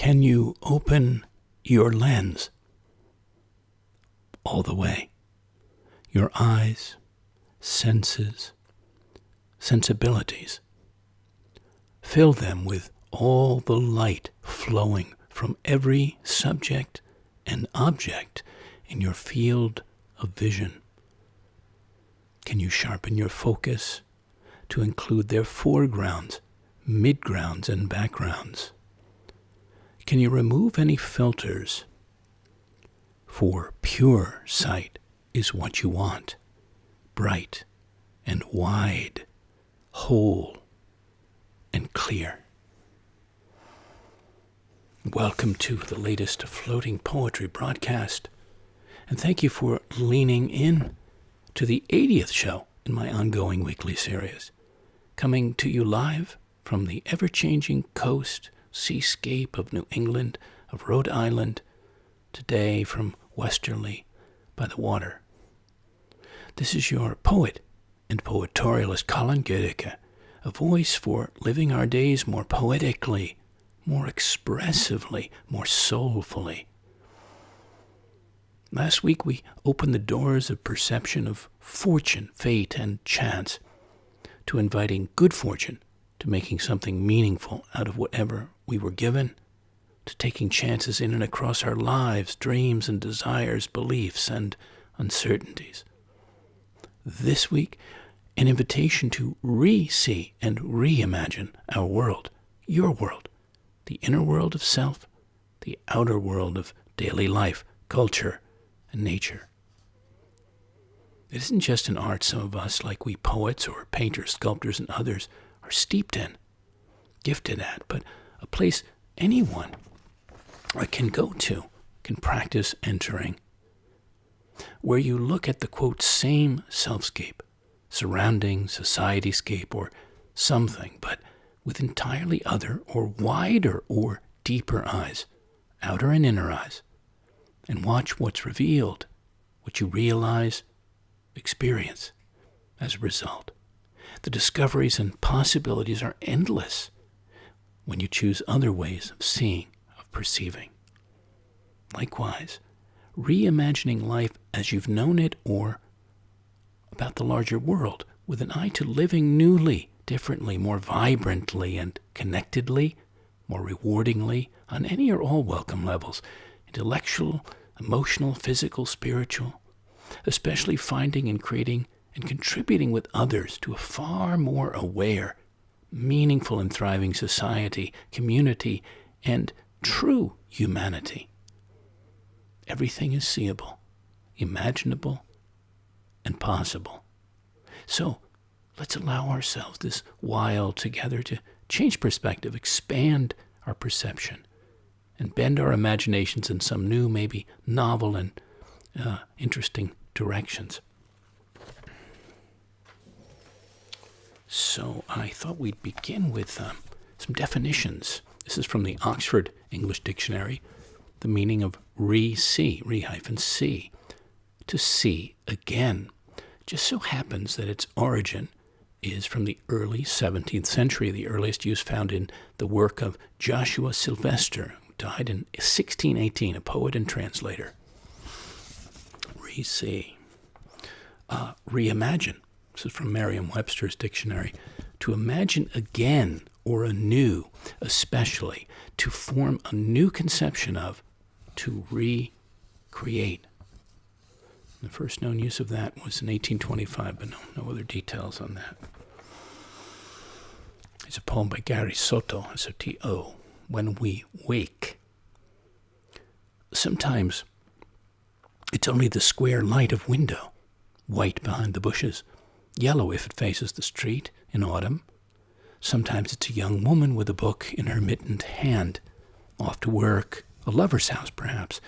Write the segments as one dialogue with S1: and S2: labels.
S1: Can you open your lens all the way? Your eyes, senses, sensibilities. Fill them with all the light flowing from every subject and object in your field of vision. Can you sharpen your focus to include their foregrounds, midgrounds, and backgrounds? Can you remove any filters? For pure sight is what you want, bright and wide, whole and clear. Welcome to the latest Floating Poetry broadcast, and thank you for leaning in to the 80th show in my ongoing weekly series, coming to you live from the ever-changing coast, seascape of New England, of Rhode Island, today from westerly by the water. This is your poet and poetorialist Colin Goedecke, a voice for living our days more poetically, more expressively, more soulfully. Last week we opened the doors of perception of fortune, fate, and chance to inviting good fortune, to making something meaningful out of whatever we were given, to taking chances in and across our lives, dreams and desires, beliefs and uncertainties. This week, an invitation to re-see and reimagine our world, your world, the inner world of self, the outer world of daily life, culture, and nature. It isn't just an art some of us, like we poets or painters, sculptors, and others, are steeped in, gifted at, but a place anyone can go to, can practice entering, where you look at the, quote, same selfscape, surrounding societyscape or something, but with entirely other or wider or deeper eyes, outer and inner eyes, and watch what's revealed, what you realize, experience as a result. The discoveries and possibilities are endless when you choose other ways of seeing, of perceiving. Likewise, reimagining life as you've known it or about the larger world with an eye to living newly, differently, more vibrantly and connectedly, more rewardingly on any or all welcome levels, intellectual, emotional, physical, spiritual, especially finding and creating and contributing with others to a far more aware, meaningful and thriving society, community, and true humanity. Everything is seeable, imaginable, and possible. So let's allow ourselves this while together to change perspective, expand our perception, and bend our imaginations in some new, maybe novel and interesting directions. So I thought we'd begin with some definitions. This is from the Oxford English Dictionary. The meaning of re-see, re-see, to see again. Just so happens that its origin is from the early 17th century, the earliest use found in the work of Joshua Sylvester, who died in 1618, a poet and translator. Re-see. Reimagine. This is from Merriam-Webster's dictionary. To imagine again or anew, especially to form a new conception of, to recreate. The first known use of that was in 1825, but no other details on that. It's a poem by Gary Soto, S-O-T-O, When We Wake. Sometimes it's only the square light of window, white behind the bushes, yellow if it faces the street in autumn. Sometimes it's a young woman with a book in her mittened hand, off to work, a lover's house perhaps,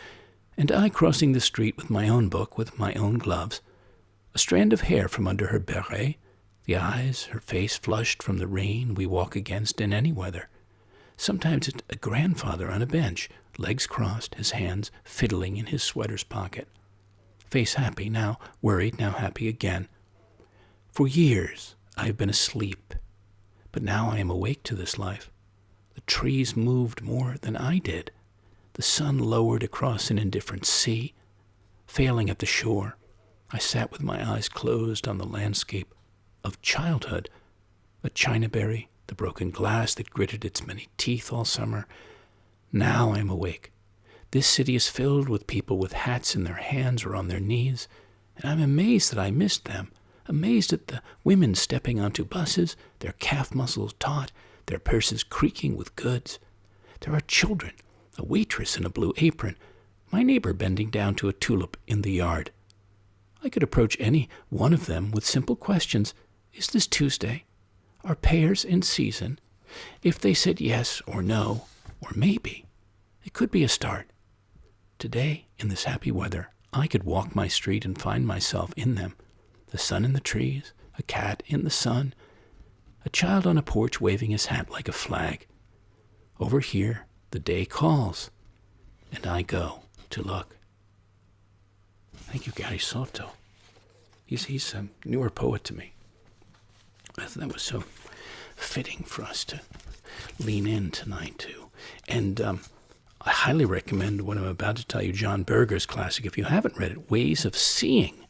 S1: and I crossing the street with my own book, with my own gloves, a strand of hair from under her beret, the eyes, her face flushed from the rain we walk against in any weather. Sometimes it's a grandfather on a bench, legs crossed, his hands fiddling in his sweater's pocket. Face happy, now worried, now happy again. For years I have been asleep, but now I am awake to this life, The trees moved more than I did. The sun lowered across an indifferent sea. Failing at the shore, I sat with my eyes closed on the landscape of childhood, a chinaberry, the broken glass that gritted its many teeth all summer. Now I am awake. This city is filled with people with hats in their hands or on their knees, and I'm amazed that I missed them, amazed at the women stepping onto buses, their calf muscles taut, their purses creaking with goods. There are children, a waitress in a blue apron, my neighbor bending down to a tulip in the yard. I could approach any one of them with simple questions. Is this Tuesday? Are pears in season? If they said yes or no, or maybe, it could be a start. Today, in this happy weather, I could walk my street and find myself in them. The sun in the trees, a cat in the sun, a child on a porch waving his hat like a flag. Over here, the day calls, and I go to look. Thank you, Gary Soto. He's a newer poet to me. I thought that was so fitting for us to lean in tonight to. And I highly recommend what I'm about to tell you, John Berger's classic. If you haven't read it, Ways of Seeing.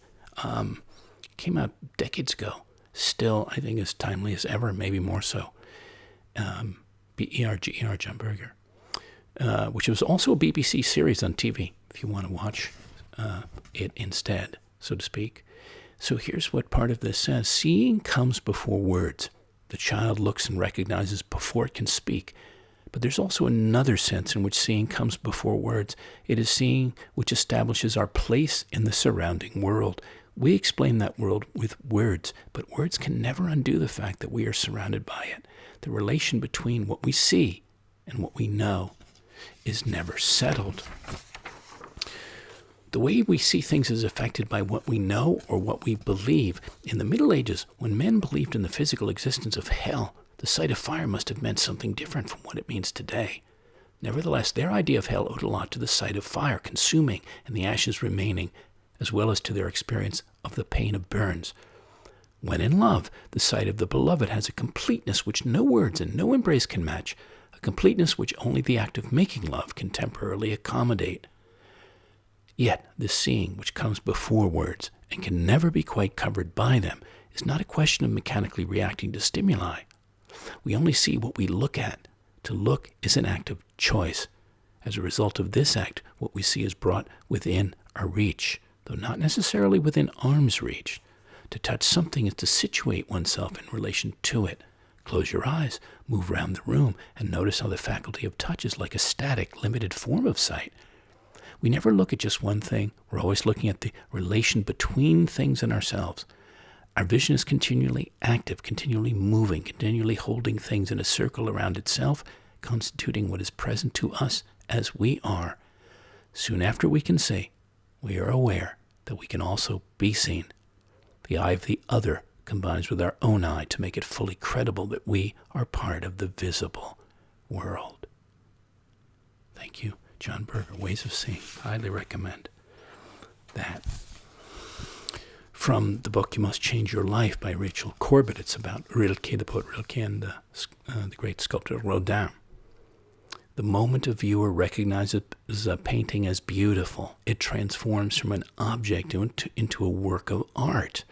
S1: Came out decades ago. Still, I think, as timely as ever, maybe more so. B-E-R-G-E-R, John Berger. Which was also a BBC series on TV, if you want to watch it instead, so to speak. So here's what part of this says. Seeing comes before words. The child looks and recognizes before it can speak. But there's also another sense in which seeing comes before words. It is seeing which establishes our place in the surrounding world. We explain that world with words, but words can never undo the fact that we are surrounded by it. The relation between what we see and what we know is never settled. The way we see things is affected by what we know or what we believe. In the Middle Ages, when men believed in the physical existence of hell, the sight of fire must have meant something different from what it means today. Nevertheless, their idea of hell owed a lot to the sight of fire consuming and the ashes remaining, as well as to their experience of the pain of burns. When in love, the sight of the beloved has a completeness which no words and no embrace can match, a completeness which only the act of making love can temporarily accommodate. Yet this seeing, which comes before words and can never be quite covered by them, is not a question of mechanically reacting to stimuli. We only see what we look at. To look is an act of choice. As a result of this act, what we see is brought within our reach, though not necessarily within arm's reach. To touch something is to situate oneself in relation to it. Close your eyes, move round the room, and notice how the faculty of touch is like a static, limited form of sight. We never look at just one thing. We're always looking at the relation between things and ourselves. Our vision is continually active, continually moving, continually holding things in a circle around itself, constituting what is present to us as we are. Soon after we can say, we are aware that we can also be seen. The eye of the other combines with our own eye to make it fully credible that we are part of the visible world. Thank you, John Berger, Ways of Seeing. Highly recommend that. From the book You Must Change Your Life by Rachel Corbett. It's about Rilke, the poet Rilke, and the great sculptor Rodin. The moment a viewer recognizes a painting as beautiful, it transforms from an object into a work of art.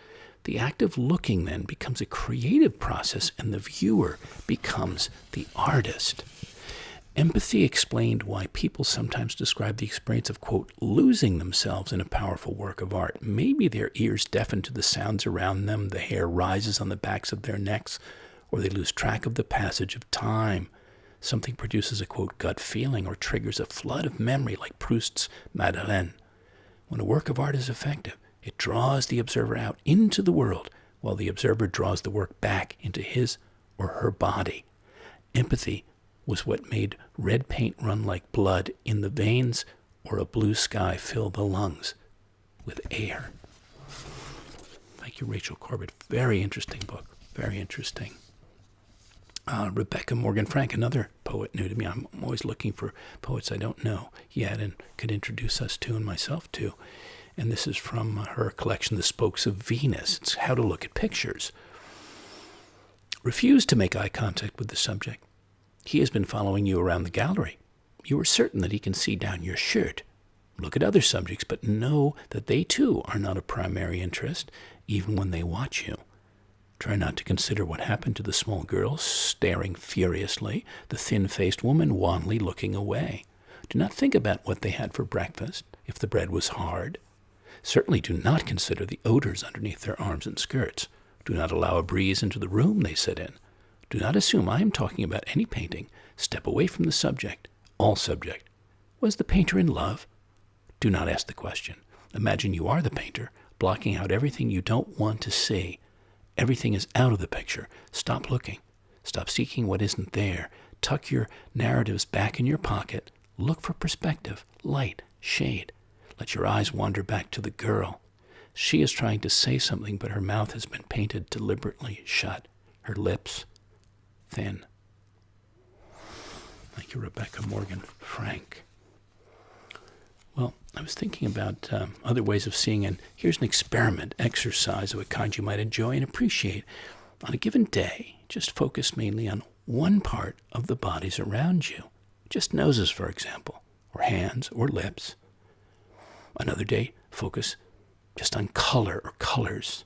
S1: The act of looking then becomes a creative process, and the viewer becomes the artist. Empathy explained why people sometimes describe the experience of, quote, losing themselves in a powerful work of art. Maybe their ears deafen to the sounds around them, the hair rises on the backs of their necks, or they lose track of the passage of time. Something produces a, quote, gut feeling or triggers a flood of memory like Proust's Madeleine. When a work of art is effective, it draws the observer out into the world, while the observer draws the work back into his or her body. Empathy was what made red paint run like blood in the veins or a blue sky fill the lungs with air. Thank you, Rachel Corbett. Very interesting book. Very interesting. Rebecca Morgan Frank, another poet new to me. I'm always looking for poets I don't know yet and could introduce us to and myself to. And this is from her collection, The Spokes of Venus. It's how to look at pictures. Refuse to make eye contact with the subject. He has been following you around the gallery. You are certain that he can see down your shirt. Look at other subjects, but know that they too are not of primary interest, even when they watch you. Try not to consider what happened to the small girl staring furiously, the thin-faced woman wanly looking away. Do not think about what they had for breakfast, if the bread was hard. Certainly do not consider the odors underneath their arms and skirts. Do not allow a breeze into the room they sit in. Do not assume I am talking about any painting. Step away from the subject, all subject. Was the painter in love? Do not ask the question. Imagine you are the painter, blocking out everything you don't want to see. Everything is out of the picture. Stop looking. Stop seeking what isn't there. Tuck your narratives back in your pocket. Look for perspective, light, shade. Let your eyes wander back to the girl. She is trying to say something, but her mouth has been painted deliberately shut. Her lips thin. Thank you, Rebecca Morgan Frank. Well, I was thinking about other ways of seeing, and here's an experiment, exercise of a kind you might enjoy and appreciate. On a given day, just focus mainly on one part of the bodies around you. Just noses, for example, or hands, or lips. Another day, focus just on color or colors.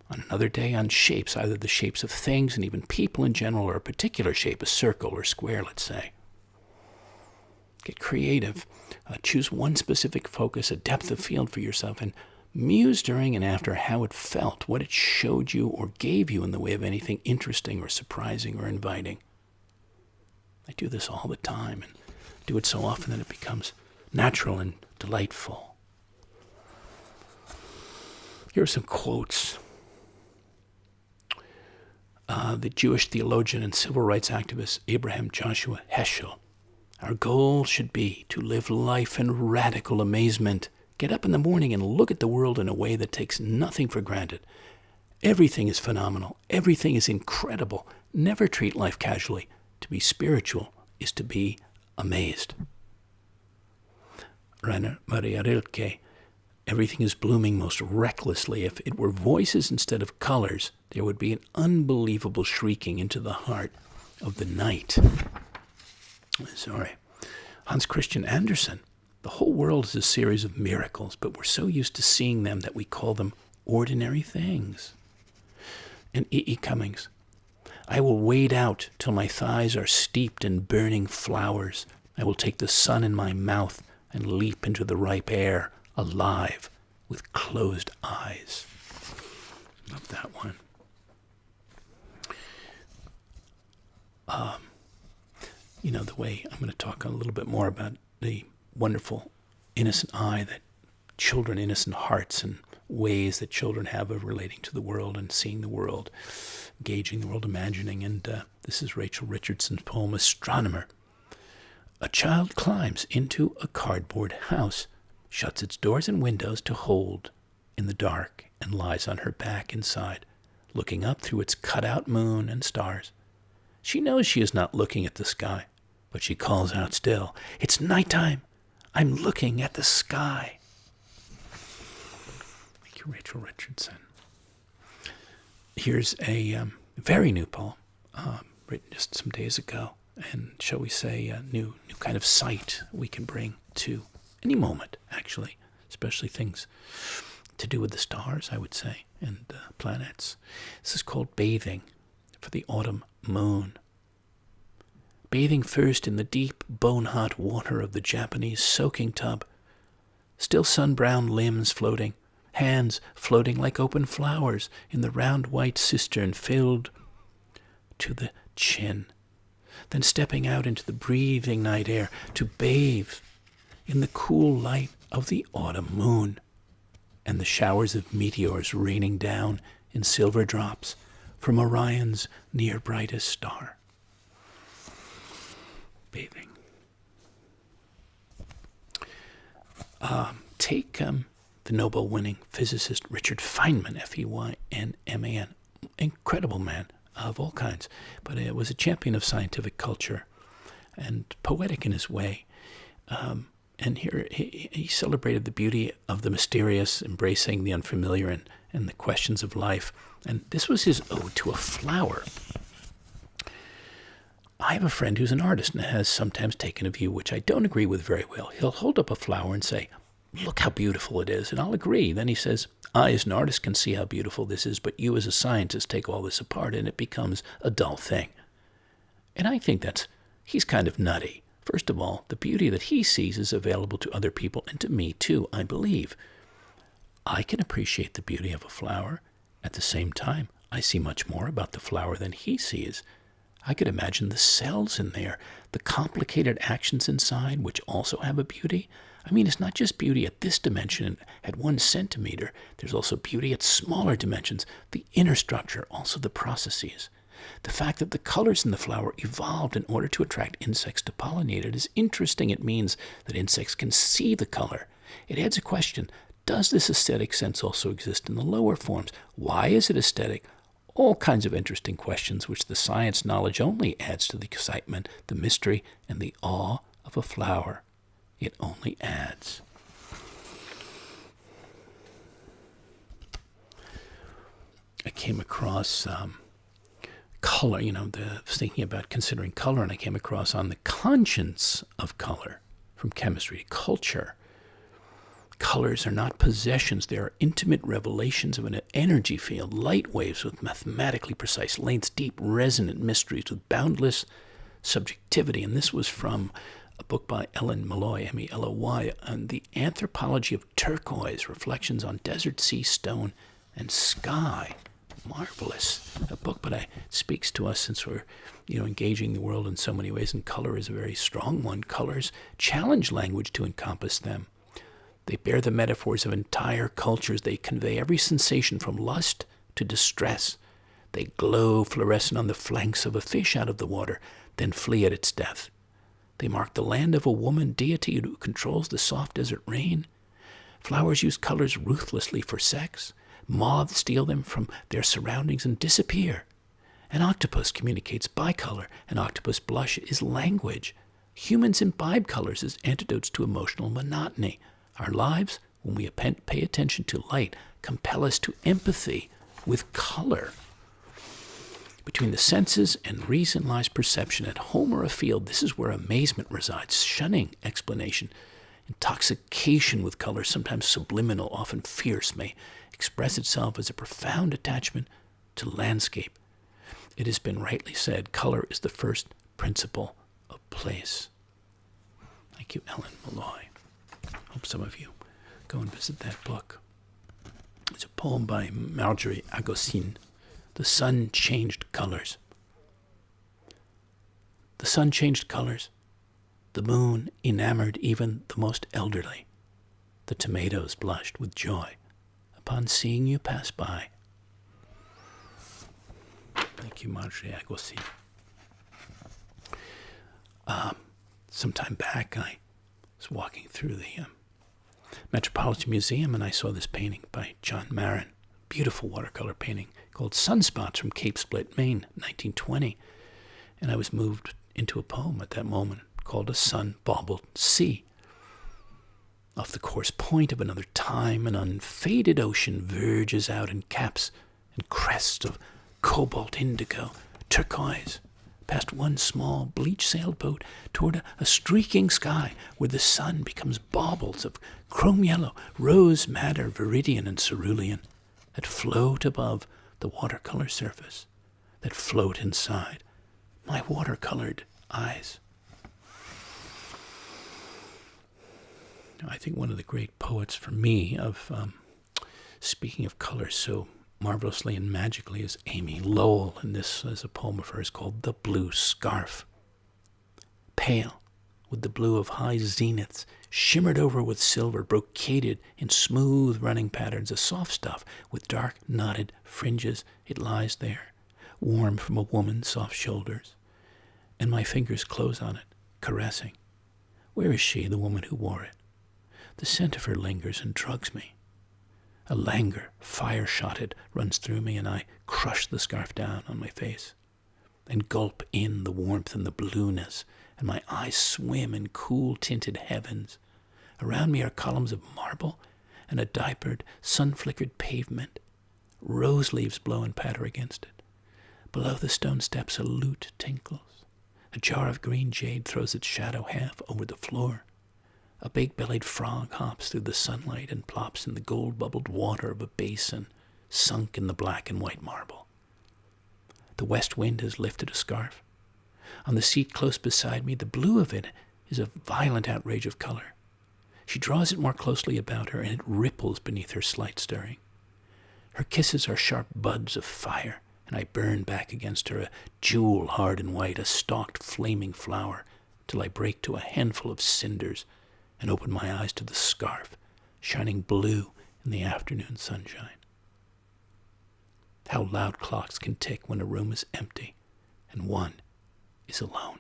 S1: On another day, on shapes, either the shapes of things and even people in general, or a particular shape, a circle or square, let's say. Get creative. Choose one specific focus, a depth of field for yourself, and muse during and after how it felt, what it showed you or gave you in the way of anything interesting or surprising or inviting. I do this all the time and do it so often that it becomes natural and delightful. Here are some quotes. The Jewish theologian and civil rights activist Abraham Joshua Heschel. Our goal should be to live life in radical amazement. Get up in the morning and look at the world in a way that takes nothing for granted. Everything is phenomenal. Everything is incredible. Never treat life casually. To be spiritual is to be amazed. Rainer Maria Rilke. Everything is blooming most recklessly. If it were voices instead of colors, there would be an unbelievable shrieking into the heart of the night. Hans Christian Andersen. The whole world is a series of miracles, but we're so used to seeing them that we call them ordinary things. And E. Cummings. I will wade out till my thighs are steeped in burning flowers. I will take the sun in my mouth and leap into the ripe air, alive, with closed eyes. Love that one. The way I'm going to talk a little bit more about the wonderful innocent eye that children, innocent hearts, and ways that children have of relating to the world and seeing the world, gauging the world, imagining. And this is Rachel Richardson's poem, Astronomer. A child climbs into a cardboard house, shuts its doors and windows to hold in the dark, and lies on her back inside, looking up through its cut-out moon and stars. She knows she is not looking at the sky, but she calls out still, "It's nighttime. I'm looking at the sky." Thank you, Rachel Richardson. Here's a very new poem, written just some days ago, and shall we say a new kind of sight we can bring to any moment, actually, especially things to do with the stars, I would say, and planets. This is called Bathing for the Autumn Moon. Bathing first in the deep, bone-hot water of the Japanese soaking tub. Still sun-brown limbs floating, hands floating like open flowers in the round white cistern filled to the chin. Then stepping out into the breathing night air to bathe in the cool light of the autumn moon, and the showers of meteors raining down in silver drops from Orion's near brightest star. Bathing. Take the Nobel-winning physicist Richard Feynman, Feynman, incredible man of all kinds, but it was a champion of scientific culture and poetic in his way. And here he celebrated the beauty of the mysterious, embracing the unfamiliar and the questions of life. And this was his ode to a flower. I have a friend who's an artist and has sometimes taken a view which I don't agree with very well. He'll hold up a flower and say, look how beautiful it is, and I'll agree. Then he says, I as an artist can see how beautiful this is, but you as a scientist take all this apart and it becomes a dull thing. And I think he's kind of nutty. First of all, the beauty that he sees is available to other people and to me too, I believe. I can appreciate the beauty of a flower. At the same time, I see much more about the flower than he sees. I could imagine the cells in there, the complicated actions inside, which also have a beauty. I mean, it's not just beauty at this dimension, at 1 centimeter. There's also beauty at smaller dimensions, the inner structure, also the processes. The fact that the colors in the flower evolved in order to attract insects to pollinate it is interesting. It means that insects can see the color. It adds a question. Does this aesthetic sense also exist in the lower forms? Why is it aesthetic? All kinds of interesting questions which the science knowledge only adds to the excitement, the mystery, and the awe of a flower. It only adds. I came across color, thinking about considering color, and I came across On the Conscience of Color from Chemistry, Culture. Colors are not possessions. They are intimate revelations of an energy field, light waves with mathematically precise lengths, deep, resonant mysteries with boundless subjectivity. And this was from a book by Ellen Malloy, M-E-L-O-Y, on the anthropology of turquoise, reflections on desert, sea, stone, and sky. Marvelous. A book, but it speaks to us since we're, engaging the world in so many ways, and color is a very strong one. Colors challenge language to encompass them. They bear the metaphors of entire cultures. They convey every sensation from lust to distress. They glow fluorescent on the flanks of a fish out of the water, then flee at its death. They mark the land of a woman deity who controls the soft desert rain. Flowers use colors ruthlessly for sex. Moths steal them from their surroundings and disappear. An octopus communicates by color. An octopus blush is language. Humans imbibe colors as antidotes to emotional monotony. Our lives, when we pay attention to light, compel us to empathy with color. Between the senses and reason lies perception. At home or afield, this is where amazement resides, shunning explanation. Intoxication with color, sometimes subliminal, often fierce, may express itself as a profound attachment to landscape. It has been rightly said, color is the first principle of place. Thank you, Ellen Malloy. Hope some of you go and visit that book. It's a poem by Marjorie Agosin. The sun changed colors. The sun changed colors. The moon enamored even the most elderly. The tomatoes blushed with joy upon seeing you pass by. Thank you, Marjorie Agosin. Some time back, I was walking through the Metropolitan Museum, and I saw this painting by John Marin, beautiful watercolor painting called Sunspots from Cape Split, Maine, 1920. And I was moved into a poem at that moment called A Sun-Baubled Sea. Off the coarse point of another time, an unfaded ocean verges out in caps and crests of cobalt indigo, turquoise, past one small bleach-sailed boat toward a streaking sky where the sun becomes baubles of chrome yellow, rose madder, viridian, and cerulean that float above the watercolor surface, that float inside my watercolored eyes. I think one of the great poets for me of speaking of color so marvelously and magically is Amy Lowell, and this is a poem of hers called The Blue Scarf. Pale, with the blue of high zeniths, shimmered over with silver, brocaded in smooth running patterns, a soft stuff with dark knotted fringes, it lies there, warm from a woman's soft shoulders, and my fingers close on it, caressing. Where is she, the woman who wore it? The scent of her lingers and drugs me. A languor, fire-shotted, runs through me, and I crush the scarf down on my face and gulp in the warmth and the blueness, and my eyes swim in cool-tinted heavens. Around me are columns of marble and a diapered, sun-flickered pavement. Rose leaves blow and patter against it. Below the stone steps a lute tinkles. A jar of green jade throws its shadow half over the floor. A big-bellied frog hops through the sunlight and plops in the gold-bubbled water of a basin sunk in the black and white marble. The west wind has lifted a scarf. On the seat close beside me, the blue of it is a violent outrage of color. She draws it more closely about her, and it ripples beneath her slight stirring. Her kisses are sharp buds of fire, and I burn back against her, a jewel hard and white, a stalked flaming flower, till I break to a handful of cinders and open my eyes to the scarf, shining blue in the afternoon sunshine. How loud clocks can tick when a room is empty and one is alone.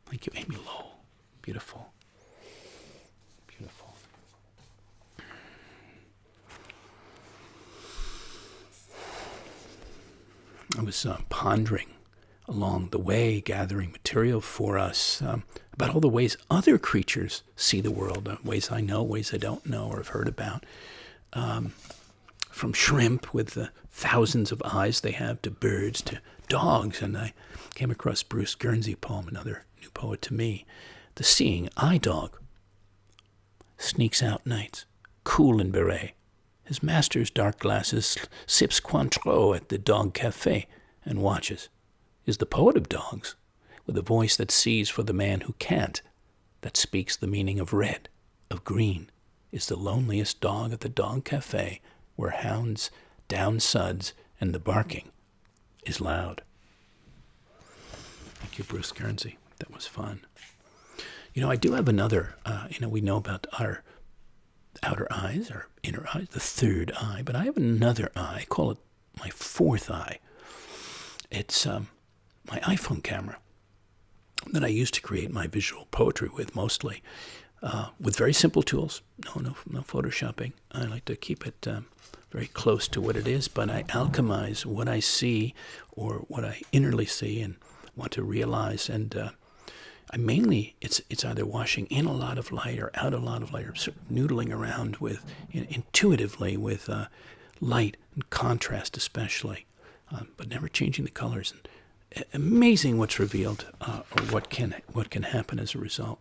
S1: Thank you, Amy Lowell. Beautiful. Beautiful. I was pondering along the way, gathering material for us about all the ways other creatures see the world, ways I know, ways I don't know or have heard about. From shrimp with the thousands of eyes they have to birds to dogs. And I came across Bruce Guernsey poem, another new poet to me. The seeing eye dog sneaks out nights, cool and beret. His master's dark glasses, sips Cointreau at the dog cafe and watches. Is the poet of dogs, with a voice that sees for the man who can't, that speaks the meaning of red, of green, is the loneliest dog at the dog cafe, where hounds down suds and the barking is loud. Thank you, Bruce Guernsey. That was fun. I do have another, we know about our outer eyes, our inner eyes, the third eye, but I have another eye. I call it my fourth eye. It's my iPhone camera that I use to create my visual poetry with, mostly with very simple tools. No photoshopping. I like to keep it very close to what it is, but I alchemize what I see or what I innerly see and want to realize. And I mainly, it's either washing in a lot of light or out a lot of light, or sort of noodling around with, intuitively with light and contrast especially, but never changing the colors. And amazing what's revealed, or what can happen as a result.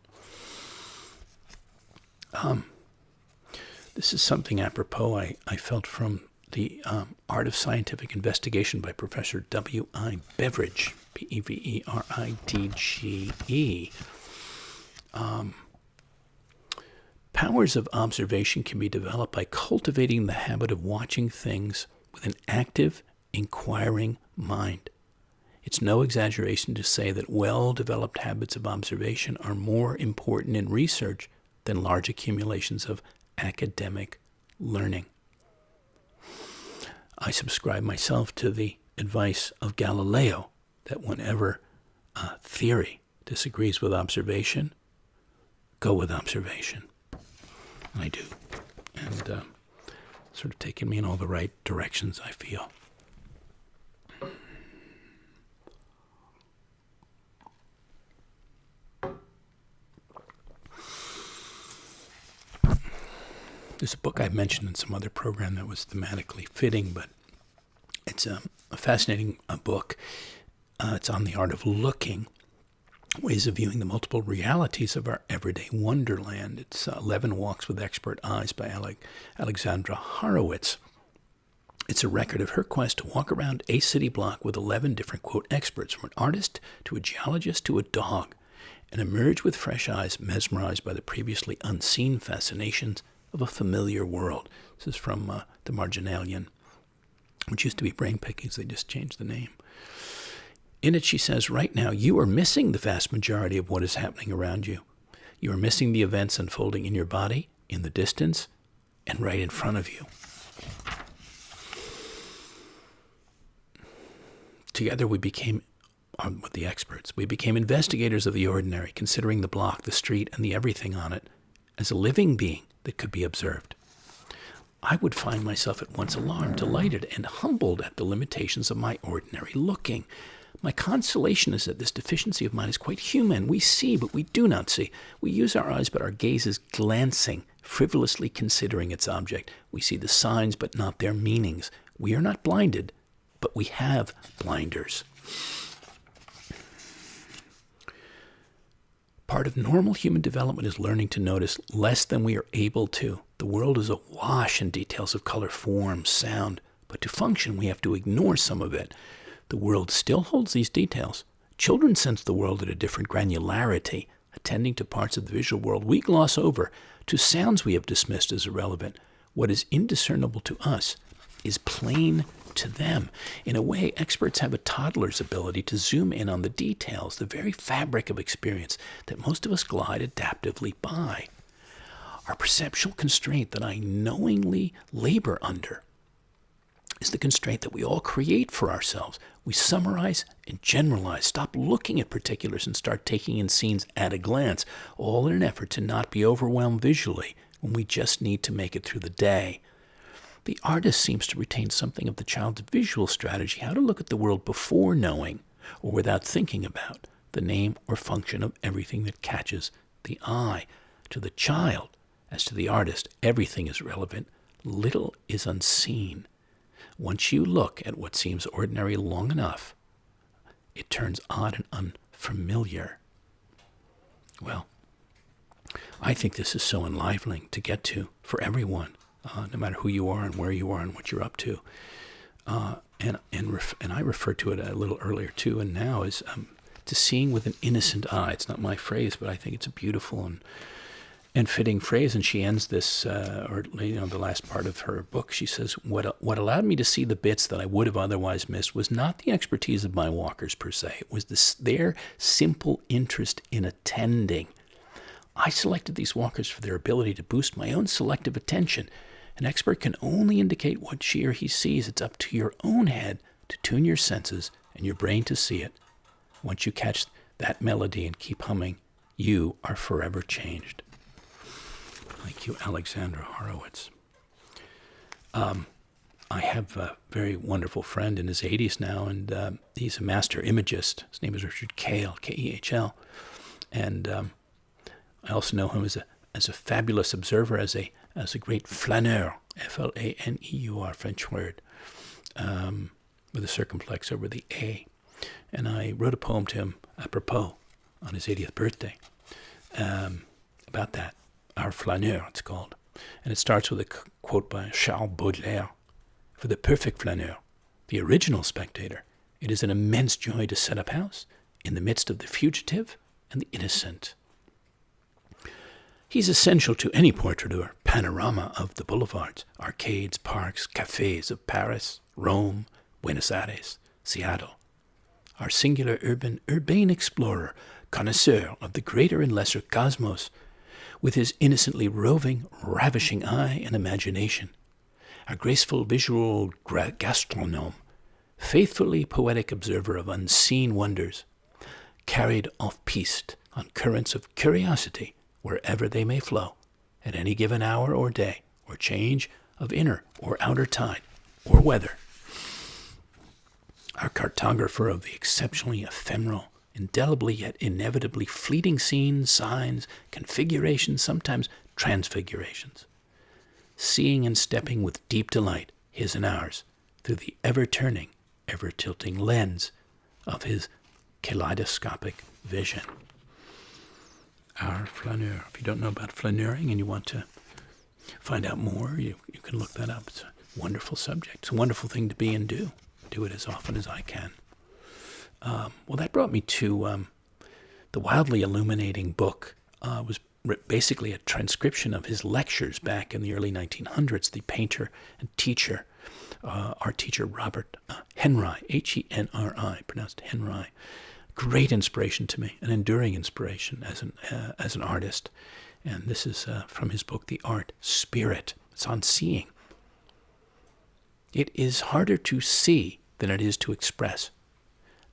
S1: This is something apropos I felt from the Art of Scientific Investigation by Professor W.I. Beveridge, Beveridge. Powers of observation can be developed by cultivating the habit of watching things with an active, inquiring mind. It's no exaggeration to say that well-developed habits of observation are more important in research than large accumulations of academic learning. I subscribe myself to the advice of Galileo that whenever theory disagrees with observation, go with observation. And I do. And sort of taken me in all the right directions, I feel. There's a book I mentioned in some other program that was thematically fitting, but it's a fascinating book. It's on the art of looking, ways of viewing the multiple realities of our everyday wonderland. It's 11 Walks with Expert Eyes by Alexandra Horowitz. It's a record of her quest to walk around a city block with 11 different, quote, experts, from an artist to a geologist to a dog, and emerge with fresh eyes, mesmerized by the previously unseen fascinations of a familiar world. This is from the Marginalian, which used to be Brain Pickings. They just changed the name. In it, she says, right now, you are missing the vast majority of what is happening around you. You are missing the events unfolding in your body, in the distance, and right in front of you. Together, we became, with the experts, we became investigators of the ordinary, considering the block, the street, and the everything on it as a living being that could be observed. I would find myself at once alarmed, delighted, and humbled at the limitations of my ordinary looking. My consolation is that this deficiency of mine is quite human. We see, but we do not see. We use our eyes, but our gaze is glancing, frivolously considering its object. We see the signs, but not their meanings. We are not blinded, but we have blinders. Part of normal human development is learning to notice less than we are able to. The world is awash in details of color, form, sound, but to function we have to ignore some of it. The world still holds these details. Children sense the world at a different granularity, attending to parts of the visual world we gloss over, to sounds we have dismissed as irrelevant. What is indiscernible to us is plain to them. In a way, experts have a toddler's ability to zoom in on the details, the very fabric of experience that most of us glide adaptively by. Our perceptual constraint that I knowingly labor under is the constraint that we all create for ourselves. We summarize and generalize, stop looking at particulars and start taking in scenes at a glance, all in an effort to not be overwhelmed visually when we just need to make it through the day. The artist seems to retain something of the child's visual strategy, how to look at the world before knowing, or without thinking about, the name or function of everything that catches the eye. To the child, as to the artist, everything is relevant. Little is unseen. Once you look at what seems ordinary long enough, it turns odd and unfamiliar. Well, I think this is so enlivening to get to for everyone, no matter who you are and where you are and what you're up to. And I referred to it a little earlier too, and now is to seeing with an innocent eye. It's not my phrase, but I think it's a beautiful and fitting phrase. And she ends this, the last part of her book. She says, "What allowed me to see the bits that I would have otherwise missed was not the expertise of my walkers per se. It was their simple interest in attending. I selected these walkers for their ability to boost my own selective attention. An expert can only indicate what she or he sees. It's up to your own head to tune your senses and your brain to see it. Once you catch that melody and keep humming, you are forever changed." Thank you, Alexandra Horowitz. I have a very wonderful friend in his 80s now, and he's a master imagist. His name is Richard Kehl, Kehl. And I also know him as a fabulous observer, as a great flaneur, Flaneur, French word, with a circumflex over the A. And I wrote a poem to him apropos on his 80th birthday about that. Our flaneur, it's called. And it starts with a quote by Charles Baudelaire. "For the perfect flaneur, the original spectator, it is an immense joy to set up house in the midst of the fugitive and the innocent." He's essential to any portrait or panorama of the boulevards, arcades, parks, cafes of Paris, Rome, Buenos Aires, Seattle. Our singular urbane explorer, connoisseur of the greater and lesser cosmos, with his innocently roving, ravishing eye and imagination. A graceful visual gastronome, faithfully poetic observer of unseen wonders, carried off-piste on currents of curiosity wherever they may flow, at any given hour or day, or change of inner or outer tide or weather. Our cartographer of the exceptionally ephemeral, indelibly yet inevitably fleeting scenes, signs, configurations, sometimes transfigurations. Seeing and stepping with deep delight, his and ours, through the ever-turning, ever-tilting lens of his kaleidoscopic vision. Our flaneur. If you don't know about flaneuring and you want to find out more, you can look that up. It's a wonderful subject. It's a wonderful thing to be and do. Do it as often as I can. Well, that brought me to the wildly illuminating book. Was basically a transcription of his lectures back in the early 1900s. The painter and teacher, art teacher Robert Henry, Henri, pronounced Henry. Great inspiration to me, an enduring inspiration as an artist. And this is from his book, The Art Spirit. It's on seeing. It is harder to see than it is to express.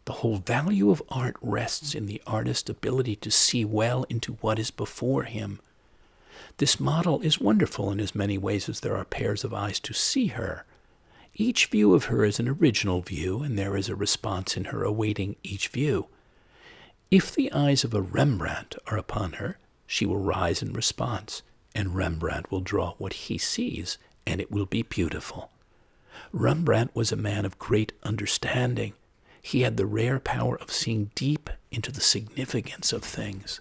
S1: The whole value of art rests in the artist's ability to see well into what is before him. This model is wonderful in as many ways as there are pairs of eyes to see her. Each view of her is an original view, and there is a response in her awaiting each view. If the eyes of a Rembrandt are upon her, she will rise in response, and Rembrandt will draw what he sees, and it will be beautiful. Rembrandt was a man of great understanding. He had the rare power of seeing deep into the significance of things.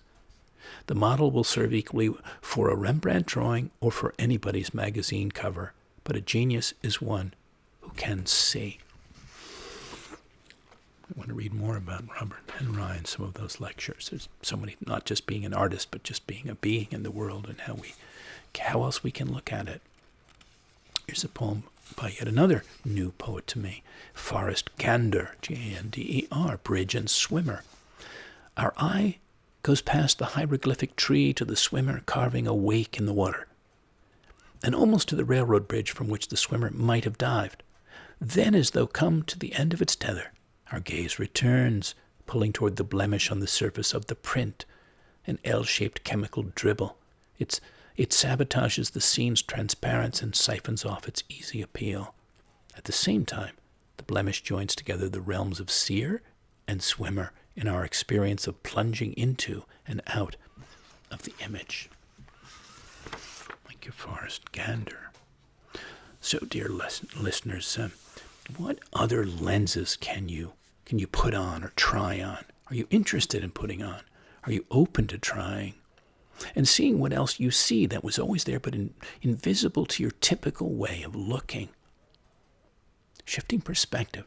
S1: The model will serve equally for a Rembrandt drawing or for anybody's magazine cover, but a genius is one who can see. I want to read more about Robert and Ryan, some of those lectures. There's so many, not just being an artist, but just being a being in the world and how else we can look at it. Here's a poem by yet another new poet to me, Forrest Gander, Gander, Bridge and Swimmer. Our eye goes past the hieroglyphic tree to the swimmer carving a wake in the water, and almost to the railroad bridge from which the swimmer might have dived. Then, as though come to the end of its tether, our gaze returns, pulling toward the blemish on the surface of the print, an L-shaped chemical dribble. It sabotages the scene's transparence and siphons off its easy appeal. At the same time, the blemish joins together the realms of seer and swimmer in our experience of plunging into and out of the image. Thank you, Forrest Gander. So, dear listeners, what other lenses can you put on or try on? Are you interested in putting on? Are you open to trying? And seeing what else you see that was always there but invisible to your typical way of looking. Shifting perspective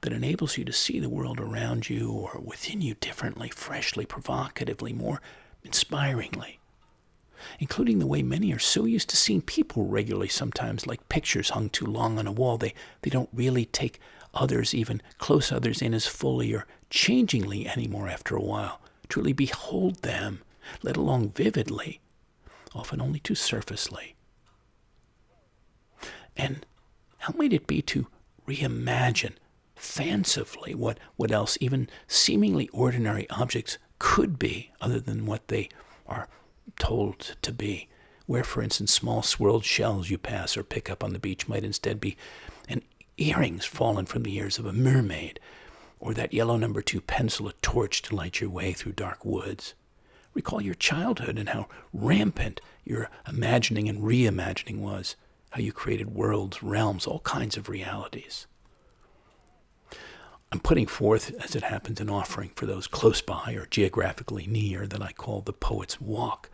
S1: that enables you to see the world around you or within you differently, freshly, provocatively, more inspiringly. Including the way many are so used to seeing people regularly, sometimes like pictures hung too long on a wall. They don't really take others, even close others, in as fully or changingly anymore after a while. Truly behold them, let alone vividly, often only too surfacely. And how might it be to reimagine fancifully what else even seemingly ordinary objects could be other than what they are told to be, where, for instance, small swirled shells you pass or pick up on the beach might instead be an earrings fallen from the ears of a mermaid, or that yellow number 2 pencil a torch to light your way through dark woods. Recall your childhood and how rampant your imagining and reimagining was, how you created worlds, realms, all kinds of realities. I'm putting forth, as it happens, an offering for those close by or geographically near that I call the Poet's Walk,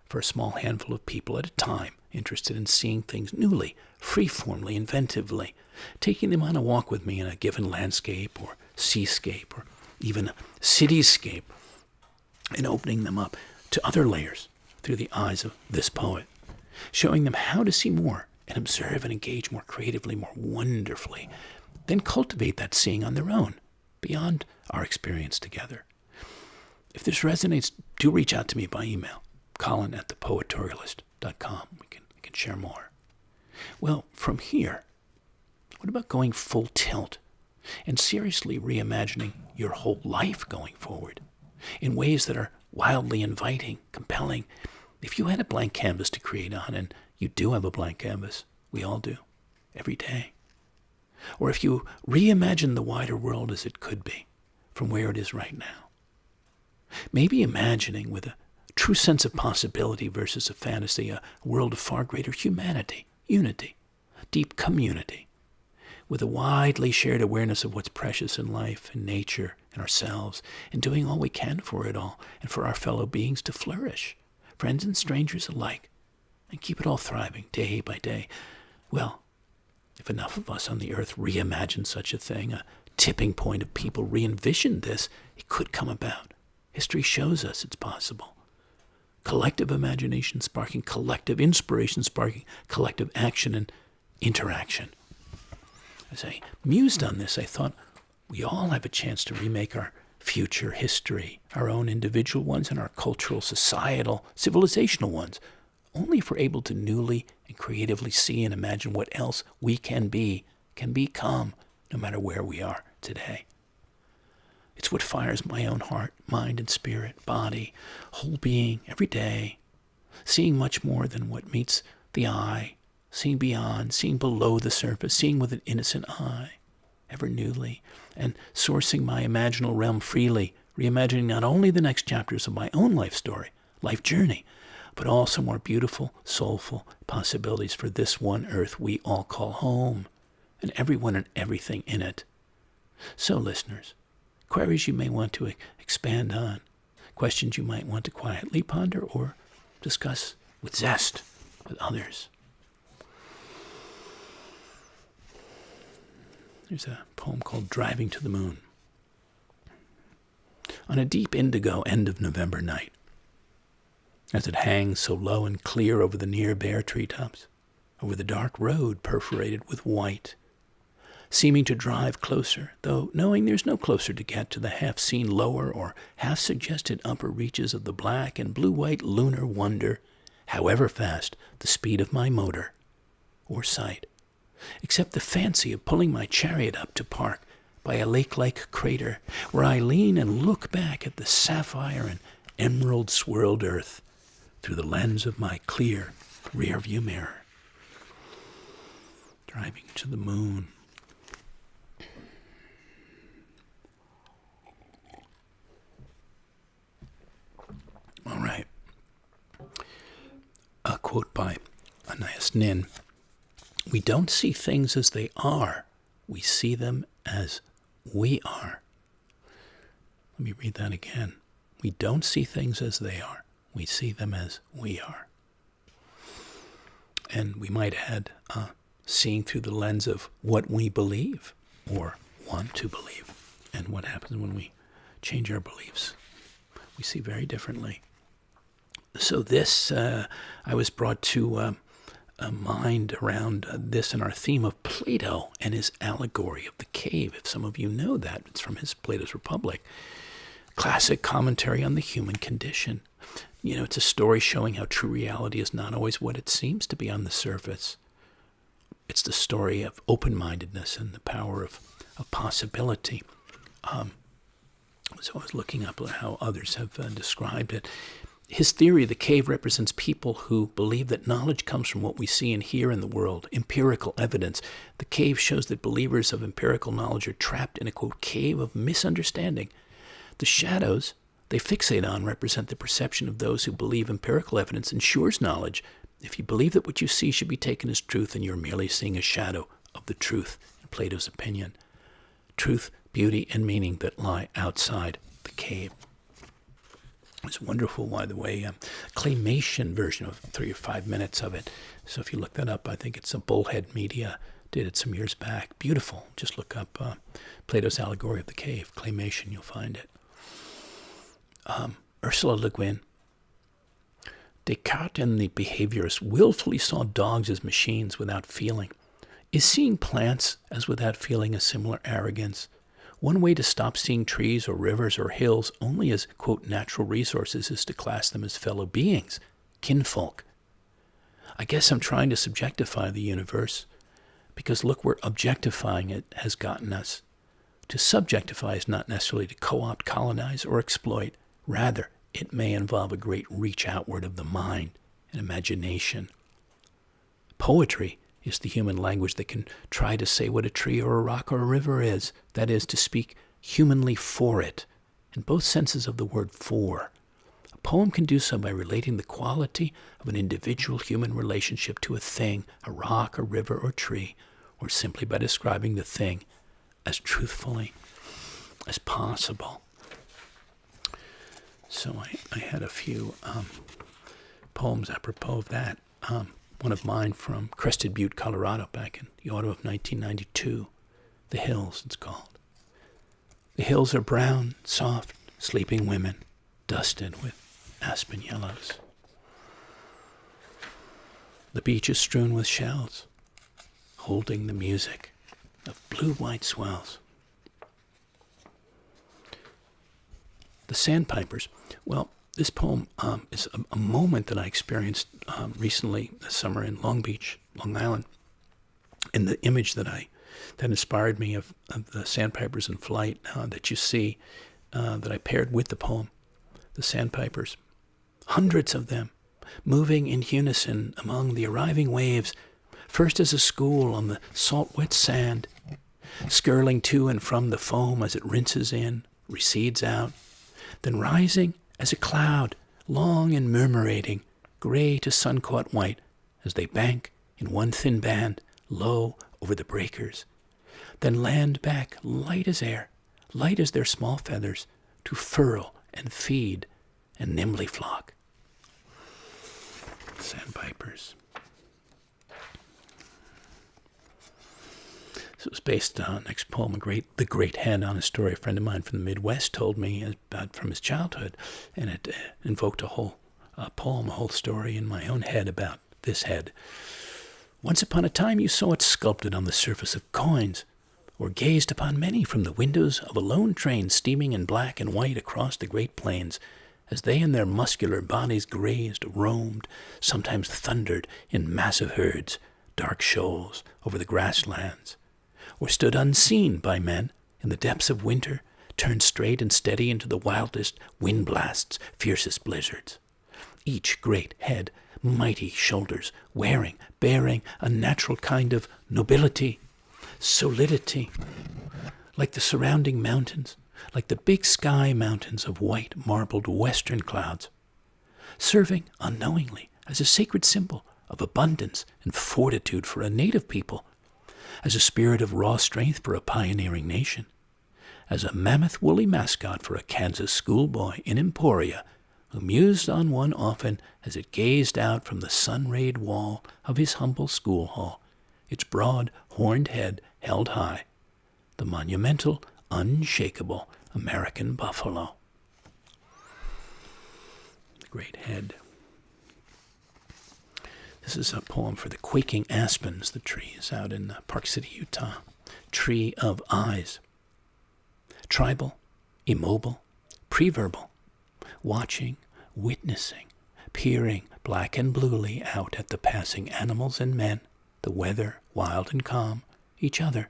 S1: for a small handful of people at a time, interested in seeing things newly, freeformly, inventively, taking them on a walk with me in a given landscape or seascape or even a cityscape, and opening them up to other layers through the eyes of this poet, showing them how to see more and observe and engage more creatively, more wonderfully, then cultivate that seeing on their own, beyond our experience together. If this resonates, do reach out to me by email, colin@thepoetorialist.com. We can share more. Well, from here, what about going full tilt and seriously reimagining your whole life going forward in ways that are wildly inviting, compelling? If you had a blank canvas to create on, and you do have a blank canvas, we all do, every day. Or if you reimagine the wider world as it could be, from where it is right now. Maybe imagining with a true sense of possibility versus a fantasy, a world of far greater humanity, unity, deep community, with a widely shared awareness of what's precious in life, in nature, in ourselves, and doing all we can for it all, and for our fellow beings to flourish, friends and strangers alike, and keep it all thriving day by day. Well, if enough of us on the earth reimagine such a thing, a tipping point of people re-envision this, it could come about. History shows us it's possible. Collective imagination sparking collective inspiration, sparking collective action and interaction. As I mused on this, I thought we all have a chance to remake our future history, our own individual ones and our cultural, societal, civilizational ones, only if we're able to newly and creatively see and imagine what else we can be, can become, no matter where we are today. It's what fires my own heart, mind and spirit, body, whole being, every day, seeing much more than what meets the eye, seeing beyond, seeing below the surface, seeing with an innocent eye, ever newly, and sourcing my imaginal realm freely, reimagining not only the next chapters of my own life story, life journey, but also more beautiful, soulful possibilities for this one earth we all call home, and everyone and everything in it. So, listeners, queries you may want to expand on, questions you might want to quietly ponder or discuss with zest with others. There's a poem called Driving to the Moon. On a deep indigo end of November night, as it hangs so low and clear over the near bare treetops, over the dark road perforated with white, seeming to drive closer, though knowing there's no closer to get to the half-seen lower or half-suggested upper reaches of the black and blue-white lunar wonder, however fast the speed of my motor or sight, except the fancy of pulling my chariot up to park by a lake-like crater where I lean and look back at the sapphire and emerald-swirled earth through the lens of my clear rear-view mirror. Driving to the moon. All right. A quote by Anais Nin. We don't see things as they are. We see them as we are. Let me read that again. We don't see things as they are. We see them as we are. And we might add, seeing through the lens of what we believe or want to believe. And what happens when we change our beliefs. We see very differently. So this, I was brought to mind around this in our theme of Plato and his allegory of the cave. If some of you know that, it's from his Plato's Republic. Classic commentary on the human condition. You know, it's a story showing how true reality is not always what it seems to be on the surface. It's the story of open-mindedness and the power of possibility. So I was looking up how others have described it. His theory, the cave represents people who believe that knowledge comes from what we see and hear in the world, empirical evidence. The cave shows that believers of empirical knowledge are trapped in a, quote, cave of misunderstanding. The shadows they fixate on represent the perception of those who believe empirical evidence ensures knowledge. If you believe that what you see should be taken as truth, then you're merely seeing a shadow of the truth, in Plato's opinion. Truth, beauty, and meaning that lie outside the cave. It's wonderful, by the way, claymation version of 3 or 5 minutes of it. So if you look that up, I think it's a Bullhead Media did it some years back. Beautiful. Just look up Plato's Allegory of the Cave, claymation, you'll find it. Ursula Le Guin. Descartes and the behaviorists willfully saw dogs as machines without feeling. Is seeing plants as without feeling a similar arrogance? One way to stop seeing trees or rivers or hills only as, quote, natural resources is to class them as fellow beings, kinfolk. I guess I'm trying to subjectify the universe, because look where objectifying it has gotten us. To subjectify is not necessarily to co-opt, colonize, or exploit. Rather, it may involve a great reach outward of the mind and imagination. Poetry is the human language that can try to say what a tree or a rock or a river is. That is, to speak humanly for it, in both senses of the word for. A poem can do so by relating the quality of an individual human relationship to a thing, a rock, a river, or tree, or simply by describing the thing as truthfully as possible. So I had a few poems apropos of that. One of mine from Crested Butte, Colorado, back in the autumn of 1992. The Hills, it's called. The hills are brown, soft, sleeping women, dusted with aspen yellows. The beach is strewn with shells, holding the music of blue-white swells. The Sandpipers. Well, this poem is a moment that I experienced recently this summer in Long Beach, Long Island. And the image that inspired me of the sandpipers in flight that you see, that I paired with the poem, the Sandpipers. Hundreds of them, moving in unison among the arriving waves, first as a school on the salt wet sand, skirling to and from the foam as it rinses in, recedes out, then rising as a cloud, long and murmurating, gray to sun-caught white, as they bank in one thin band, low over the breakers, then land back light as air, light as their small feathers, to furl and feed and nimbly flock. Sandpipers. So it was based on, next poem, The Great Head, on a story a friend of mine from the Midwest told me about from his childhood, and it invoked a whole poem, a whole story in my own head about this head. Once upon a time you saw it sculpted on the surface of coins, or gazed upon many from the windows of a lone train steaming in black and white across the great plains, as they in their muscular bodies grazed, roamed, sometimes thundered in massive herds, dark shoals over the grasslands, or stood unseen by men in the depths of winter, turned straight and steady into the wildest wind blasts, fiercest blizzards. Each great head, mighty shoulders, bearing a natural kind of nobility, solidity, like the surrounding mountains, like the big sky mountains of white marbled western clouds, serving unknowingly as a sacred symbol of abundance and fortitude for a native people, as a spirit of raw strength for a pioneering nation, as a mammoth woolly mascot for a Kansas schoolboy in Emporia, who mused on one often as it gazed out from the sun-rayed wall of his humble school hall, its broad, horned head held high, the monumental, unshakable American buffalo. The Great Head. This is a poem for the quaking aspens, the trees out in Park City, Utah. Tree of Eyes. Tribal, immobile, preverbal, watching, witnessing, peering black and bluely out at the passing animals and men, the weather, wild and calm, each other,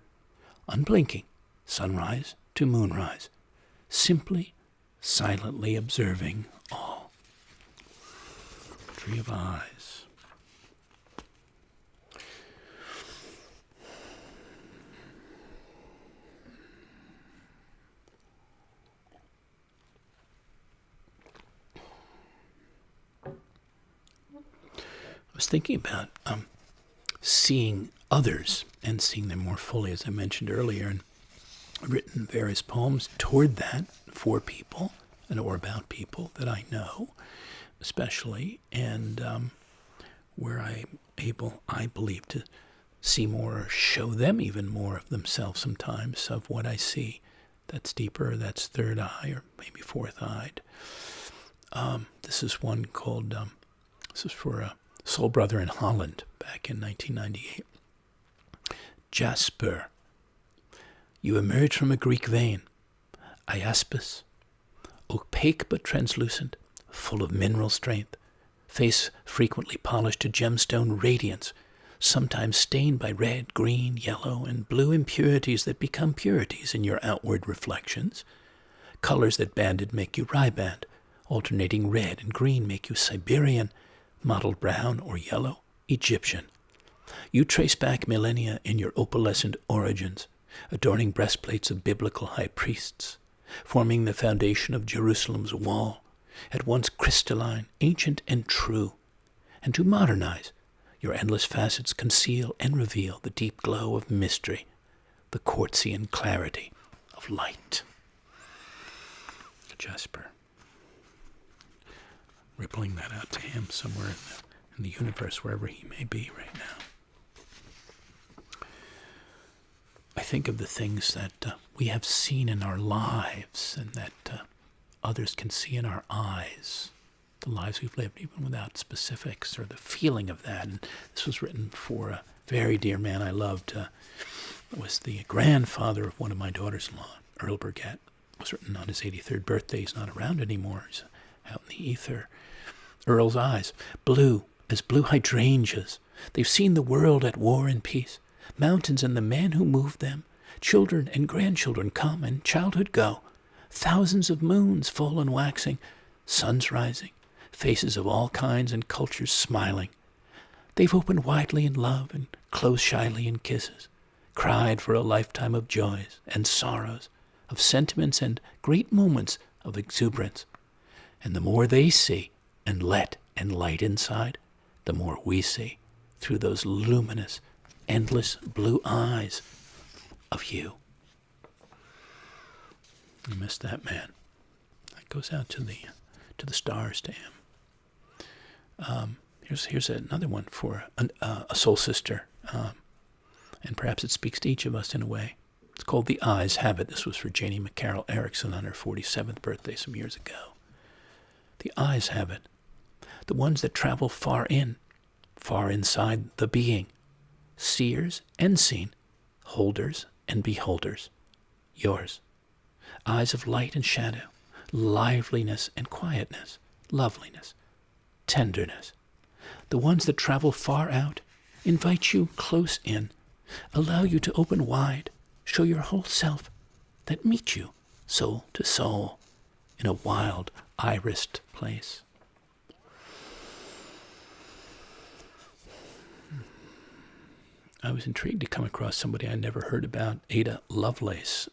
S1: unblinking, sunrise to moonrise, simply, silently observing all. Tree of Eyes. I was thinking about seeing others and seeing them more fully, as I mentioned earlier, and I've written various poems toward that, for people and or about people that I know, especially, and where I'm able, I believe, to see more or show them even more of themselves sometimes, of what I see. That's deeper, that's third eye, or maybe fourth-eyed. This is one called, this is for a soul brother in Holland back in 1998. Jasper. You emerge from a Greek vein, iaspis, opaque but translucent, full of mineral strength, face frequently polished to gemstone radiance, sometimes stained by red, green, yellow, and blue impurities that become purities in your outward reflections. Colors that banded make you riband, alternating red and green make you Siberian, mottled brown or yellow, Egyptian. You trace back millennia in your opalescent origins, adorning breastplates of biblical high priests, forming the foundation of Jerusalem's wall, at once crystalline, ancient, and true. And to modernize, your endless facets conceal and reveal the deep glow of mystery, the quartzian clarity of light. Jasper. Rippling that out to him somewhere in the universe, wherever he may be right now. I think of the things that we have seen in our lives and that others can see in our eyes, the lives we've lived, even without specifics, or the feeling of that. And this was written for a very dear man I loved. Was the grandfather of one of my daughters-in-law, Earl Burgett. It was written on his 83rd birthday. He's not around anymore. He's out in the ether. Earl's eyes, blue as blue hydrangeas. They've seen the world at war and peace, mountains and the men who moved them, children and grandchildren come and childhood go, thousands of moons full and waxing, suns rising, faces of all kinds and cultures smiling. They've opened widely in love and closed shyly in kisses, cried for a lifetime of joys and sorrows, of sentiments and great moments of exuberance. And the more they see and let and light inside, the more we see through those luminous, endless blue eyes of you. I miss that man. That goes out to to the stars to him. Here's another one for a soul sister, and perhaps it speaks to each of us in a way. It's called The Eyes Habit. This was for Janie McCarroll Erickson on her 47th birthday some years ago. The eyes habit, the ones that travel far inside the being, seers and seen, holders and beholders, yours. Eyes of light and shadow, liveliness and quietness, loveliness, tenderness. The ones that travel far out, invite you close in, allow you to open wide, show your whole self, that meet you soul to soul in a wild, irised place. I was intrigued to come across somebody I never heard about, Ada Lovelace.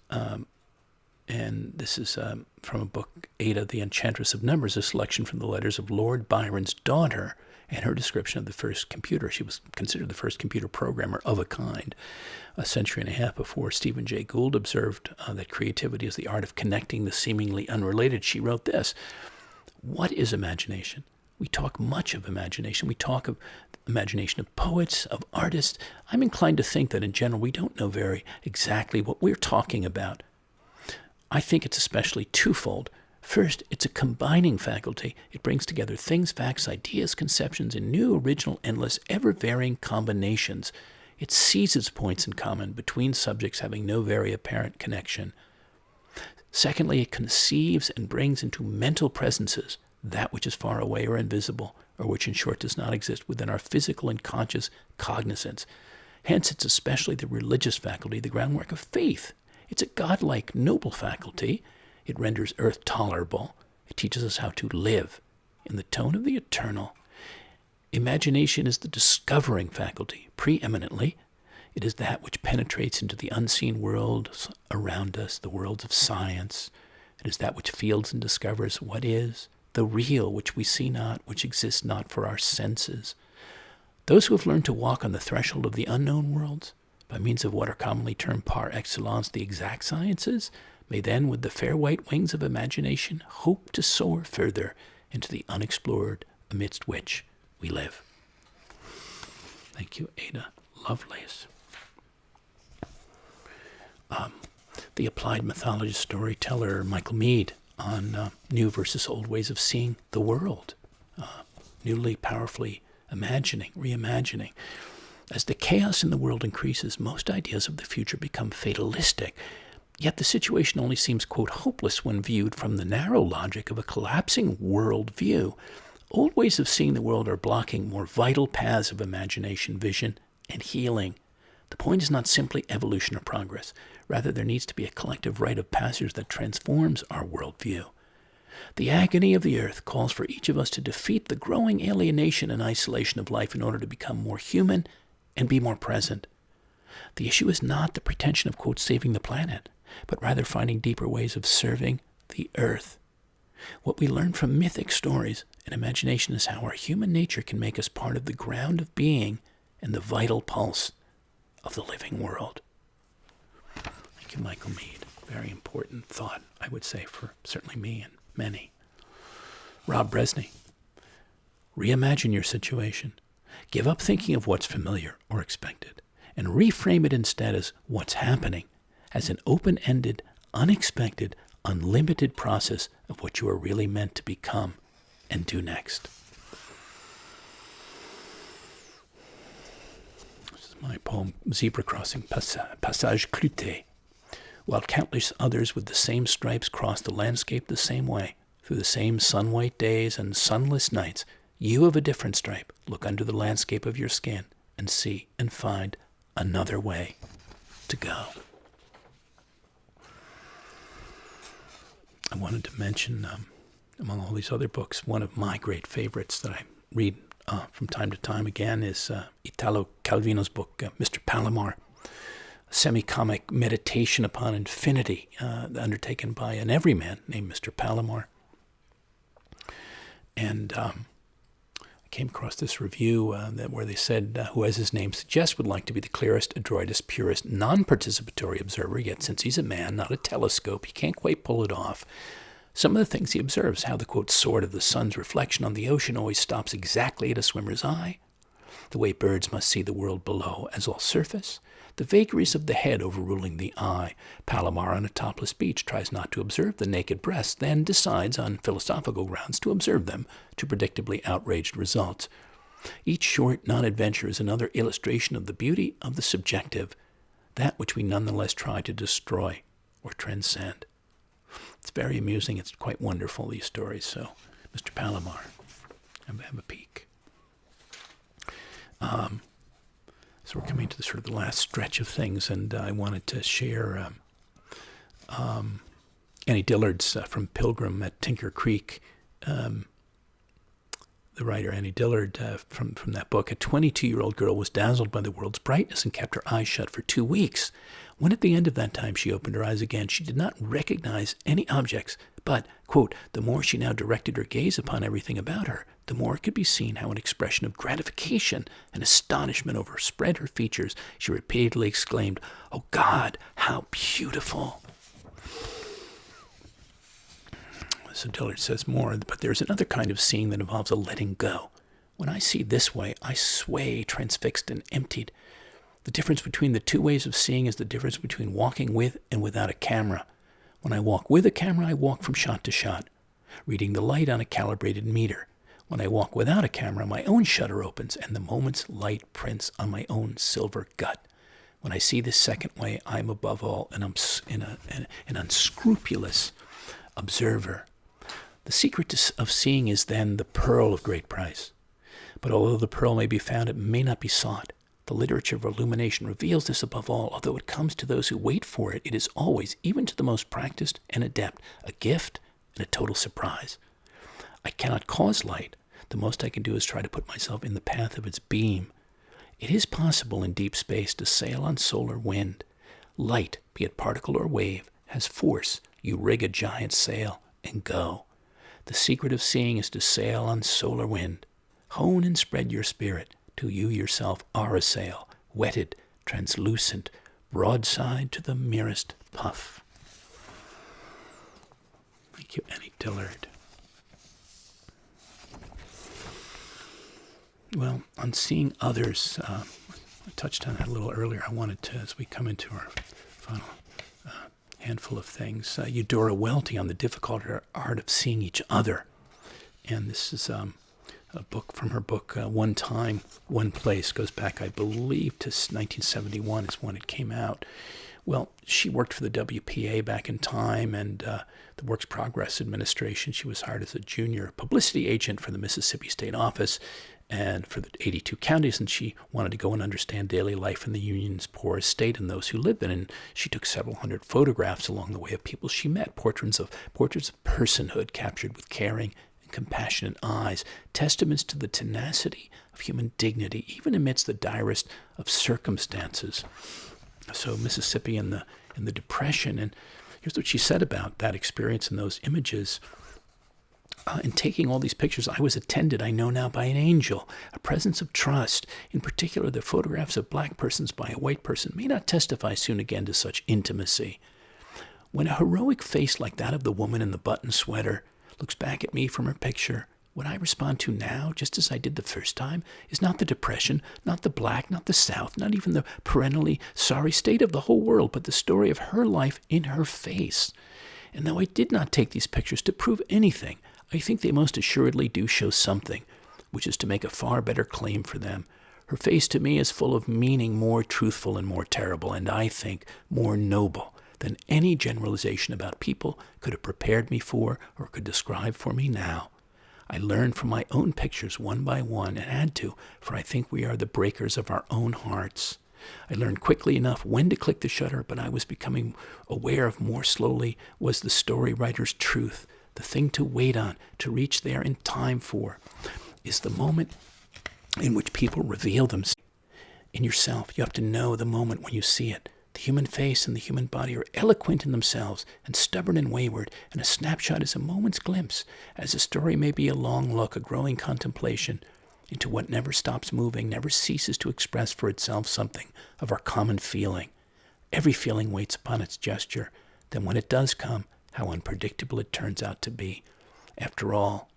S1: And this is from a book, Ada, the Enchantress of Numbers, a selection from the letters of Lord Byron's daughter and her description of the first computer. She was considered the first computer programmer of a kind, a century and a half before Stephen Jay Gould observed that creativity is the art of connecting the seemingly unrelated. She wrote this: what is imagination? We talk much of imagination. We talk of imagination of poets, of artists. I'm inclined to think that in general we don't know very exactly what we're talking about. I think it's especially twofold. First, it's a combining faculty. It brings together things, facts, ideas, conceptions in new, original, endless, ever-varying combinations. It seizes points in common between subjects having no very apparent connection. Secondly, it conceives and brings into mental presences that which is far away or invisible, or which in short does not exist within our physical and conscious cognizance. Hence, it's especially the religious faculty, the groundwork of faith. It's a godlike, noble faculty. It renders earth tolerable. It teaches us how to live in the tone of the eternal. Imagination is the discovering faculty, preeminently. It is that which penetrates into the unseen worlds around us, the worlds of science. It is that which feels and discovers what is, the real, which we see not, which exists not for our senses. Those who have learned to walk on the threshold of the unknown worlds, by means of what are commonly termed par excellence the exact sciences, may then, with the fair white wings of imagination, hope to soar further into the unexplored amidst which we live. Thank you, Ada Lovelace. The applied mythologist storyteller Michael Meade on new versus old ways of seeing the world, newly, powerfully imagining, reimagining. As the chaos in the world increases, most ideas of the future become fatalistic. Yet the situation only seems, quote, hopeless when viewed from the narrow logic of a collapsing world view. Old ways of seeing the world are blocking more vital paths of imagination, vision, and healing. The point is not simply evolution or progress. Rather, there needs to be a collective rite of passage that transforms our worldview. The agony of the earth calls for each of us to defeat the growing alienation and isolation of life in order to become more human and be more present. The issue is not the pretension of, quote, saving the planet, but rather finding deeper ways of serving the earth. What we learn from mythic stories and imagination is how our human nature can make us part of the ground of being and the vital pulse of the living world. Thank you, Michael Meade. Very important thought, I would say, for certainly me and many. Rob Bresney. Reimagine your situation. Give up thinking of what's familiar or expected, and reframe it instead as what's happening, as an open-ended, unexpected, unlimited process of what you are really meant to become and do next. This is my poem, Zebra Crossing, Passage Cloutée. While countless others with the same stripes cross the landscape the same way, through the same sun-white days and sunless nights, you of a different stripe look under the landscape of your skin and see and find another way to go. I wanted to mention, among all these other books, one of my great favorites that I read from time to time again is Italo Calvino's book, Mr. Palomar, a semi-comic meditation upon infinity undertaken by an everyman named Mr. Palomar. And I came across this review where they said, who as his name suggests, would like to be the clearest, adroitest, purest, non-participatory observer, yet since he's a man, not a telescope, he can't quite pull it off. Some of the things he observes, how the, quote, sword of the sun's reflection on the ocean always stops exactly at a swimmer's eye, the way birds must see the world below as all surface, the vagaries of the head overruling the eye. Palomar on a topless beach tries not to observe the naked breasts, then decides on philosophical grounds to observe them to predictably outraged results. Each short non-adventure is another illustration of the beauty of the subjective, that which we nonetheless try to destroy or transcend. It's very amusing. It's quite wonderful, these stories. So, Mr. Palomar, have a peek. So we're coming to the sort of the last stretch of things, and I wanted to share Annie Dillard's from Pilgrim at Tinker Creek. The writer Annie Dillard from that book. A 22-year-old girl was dazzled by the world's brightness and kept her eyes shut for 2 weeks. When at the end of that time she opened her eyes again, she did not recognize any objects, but, quote, the more she now directed her gaze upon everything about her, the more it could be seen how an expression of gratification and astonishment overspread her features. She repeatedly exclaimed, "Oh God, how beautiful!" So Dillard says more, but there's another kind of seeing that involves a letting go. When I see this way, I sway, transfixed and emptied. The difference between the two ways of seeing is the difference between walking with and without a camera. When I walk with a camera, I walk from shot to shot, reading the light on a calibrated meter. When I walk without a camera, my own shutter opens, and the moment's light prints on my own silver gut. When I see this second way, I am above all an unscrupulous observer. The secret of seeing is then the pearl of great price. But although the pearl may be found, it may not be sought. The literature of illumination reveals this above all. Although it comes to those who wait for it, it is always, even to the most practiced and adept, a gift and a total surprise. I cannot cause light. The most I can do is try to put myself in the path of its beam. It is possible in deep space to sail on solar wind. Light, be it particle or wave, has force. You rig a giant sail and go. The secret of seeing is to sail on solar wind. Hone and spread your spirit till you yourself are a sail, wetted, translucent, broadside to the merest puff. Thank you, Annie Dillard. Well, on seeing others, I touched on that a little earlier. I wanted to, as we come into our final handful of things, Eudora Welty on the difficult art of seeing each other. And this is a book from her book, One Time, One Place, goes back, I believe, to 1971 is when it came out. Well, she worked for the WPA back in time and the Works Progress Administration. She was hired as a junior publicity agent for the Mississippi State Office and for the 82 counties, and she wanted to go and understand daily life in the Union's poorest state and those who lived in it. And she took several hundred photographs along the way of people she met, portraits of personhood captured with caring and compassionate eyes, testaments to the tenacity of human dignity, even amidst the direst of circumstances. So Mississippi and the Depression, and here's what she said about that experience and those images. In taking all these pictures, I was attended, I know now, by an angel, a presence of trust. In particular, the photographs of black persons by a white person may not testify soon again to such intimacy. When a heroic face like that of the woman in the button sweater looks back at me from her picture, what I respond to now, just as I did the first time, is not the depression, not the black, not the South, not even the perennially sorry state of the whole world, but the story of her life in her face. And though I did not take these pictures to prove anything, I think they most assuredly do show something, which is to make a far better claim for them. Her face to me is full of meaning more truthful and more terrible, and I think more noble than any generalization about people could have prepared me for or could describe for me now. I learned from my own pictures one by one, and had to, for I think we are the breakers of our own hearts. I learned quickly enough when to click the shutter, but I was becoming aware of more slowly was the story writer's truth. The thing to wait on, to reach there in time for, is the moment in which people reveal themselves. In yourself, you have to know the moment when you see it. The human face and the human body are eloquent in themselves and stubborn and wayward, and a snapshot is a moment's glimpse, as a story may be a long look, a growing contemplation, into what never stops moving, never ceases to express for itself something of our common feeling. Every feeling waits upon its gesture. Then when it does come, how unpredictable it turns out to be. After all,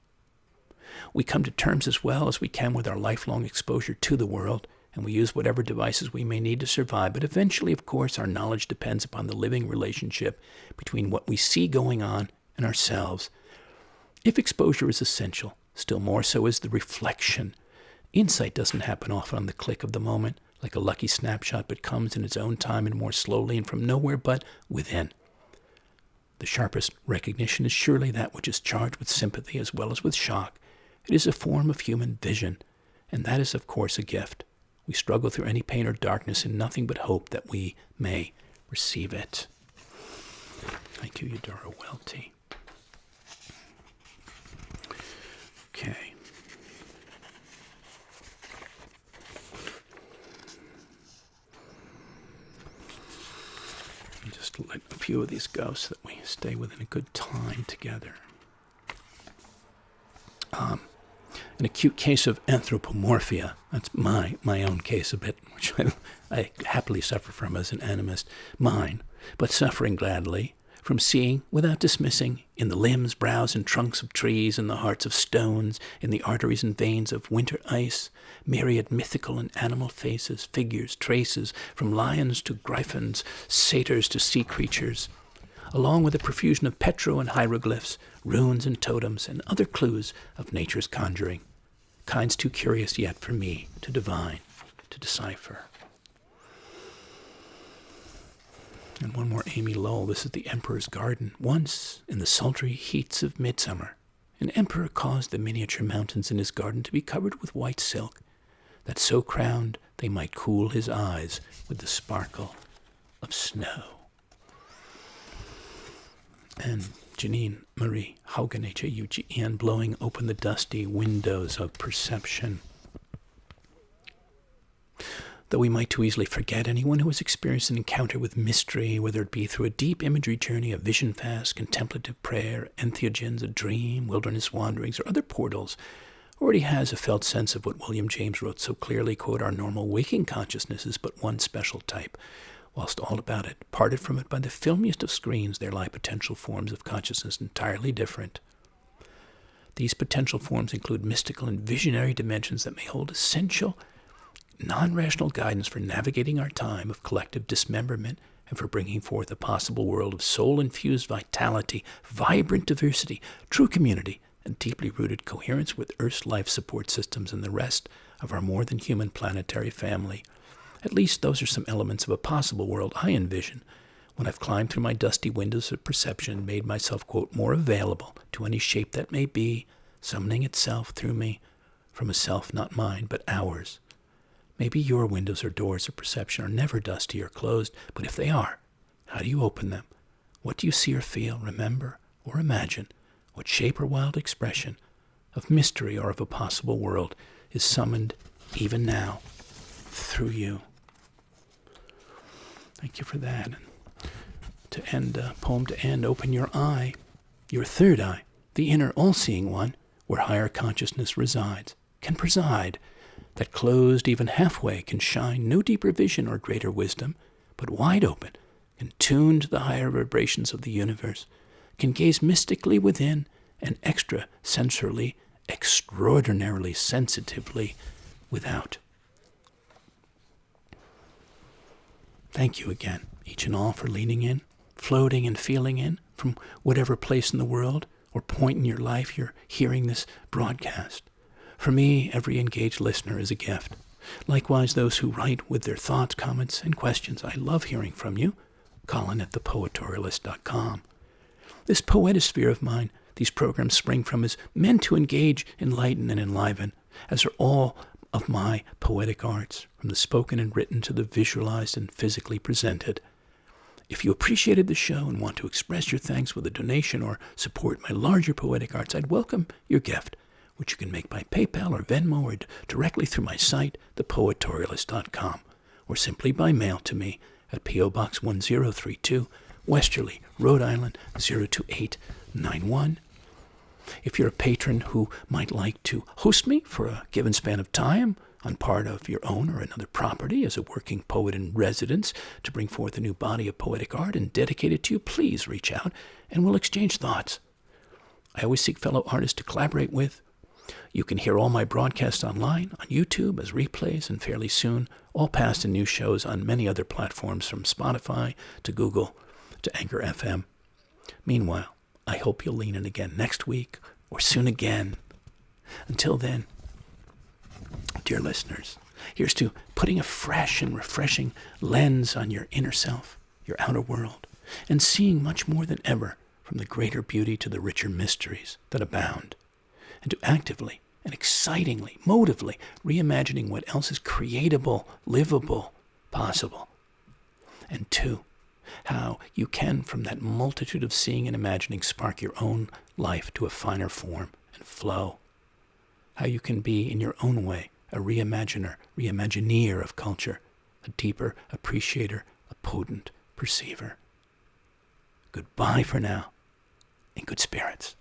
S1: we come to terms as well as we can with our lifelong exposure to the world, and we use whatever devices we may need to survive. But eventually, of course, our knowledge depends upon the living relationship between what we see going on and ourselves. If exposure is essential, still more so is the reflection. Insight doesn't happen often on the click of the moment, like a lucky snapshot, but comes in its own time and more slowly and from nowhere but within. The sharpest recognition is surely that which is charged with sympathy as well as with shock. It is a form of human vision, and that is, of course, a gift. We struggle through any pain or darkness in nothing but hope that we may receive it. Thank you, Eudora Welty. Okay. Just let a few of these go so that we stay within a good time together. An acute case of anthropomorphia. That's my own case a bit, which I happily suffer from as an animist. Mine, but suffering gladly from seeing without dismissing in the limbs, brows, and trunks of trees, in the hearts of stones, in the arteries and veins of winter ice, myriad mythical and animal faces, figures, traces, from lions to griffins, satyrs to sea creatures, along with a profusion of petro and hieroglyphs, runes and totems, and other clues of nature's conjuring, kinds too curious yet for me to divine, to decipher. And one more Amy Lowell. This is The Emperor's Garden. Once, in the sultry heats of midsummer, an emperor caused the miniature mountains in his garden to be covered with white silk, that so crowned they might cool his eyes with the sparkle of snow. And Janine Marie Haugen, H-A-U-G-E-N, blowing open the dusty windows of perception. Though we might too easily forget, anyone who has experienced an encounter with mystery, whether it be through a deep imagery journey, a vision fast, contemplative prayer, entheogens, a dream, wilderness wanderings, or other portals, already has a felt sense of what William James wrote so clearly, quote, "Our normal waking consciousness is but one special type. Whilst all about it, parted from it by the filmiest of screens, there lie potential forms of consciousness entirely different. These potential forms include mystical and visionary dimensions that may hold essential, non-rational guidance for navigating our time of collective dismemberment and for bringing forth a possible world of soul-infused vitality, vibrant diversity, true community, and deeply rooted coherence with Earth's life support systems and the rest of our more-than-human planetary family. At least those are some elements of a possible world I envision when I've climbed through my dusty windows of perception and made myself, quote, more available to any shape that may be, summoning itself through me from a self not mine, but ours. Maybe your windows or doors of perception are never dusty or closed, but if they are, how do you open them? What do you see or feel, remember, or imagine? What shape or wild expression of mystery or of a possible world is summoned even now through you? Thank you for that. And to end, poem to end, open your eye, your third eye, the inner all-seeing one, where higher consciousness resides, can preside, that closed even halfway can shine no deeper vision or greater wisdom, but wide open, can tune to the higher vibrations of the universe, can gaze mystically within and extrasensorily, extraordinarily sensitively without. Thank you again, each and all, for leaning in, floating and feeling in from whatever place in the world or point in your life you're hearing this broadcast. For me, every engaged listener is a gift. Likewise, those who write with their thoughts, comments, and questions. I love hearing from you. Colin at thepoetorialist.com. This poetosphere of mine, these programs spring from, is meant to engage, enlighten, and enliven, as are all of my poetic arts, from the spoken and written to the visualized and physically presented. If you appreciated the show and want to express your thanks with a donation or support my larger poetic arts, I'd welcome your gift, which you can make by PayPal or Venmo or directly through my site, thepoetorialist.com, or simply by mail to me at P.O. Box 1032, Westerly, Rhode Island, 02891. If you're a patron who might like to host me for a given span of time, on part of your own or another property as a working poet in residence to bring forth a new body of poetic art and dedicate it to you, please reach out and we'll exchange thoughts. I always seek fellow artists to collaborate with. You can hear all my broadcasts online, on YouTube as replays, and fairly soon, all past and new shows on many other platforms from Spotify to Google to Anchor FM. Meanwhile, I hope you'll lean in again next week or soon again. Until then, dear listeners, here's to putting a fresh and refreshing lens on your inner self, your outer world, and seeing much more than ever from the greater beauty to the richer mysteries that abound, and to actively and excitingly, motively reimagining what else is creatable, livable, possible. And two, how you can, from that multitude of seeing and imagining, spark your own life to a finer form and flow. How you can be, in your own way, a reimaginer, reimagineer of culture, a deeper appreciator, a potent perceiver. Goodbye for now, in good spirits.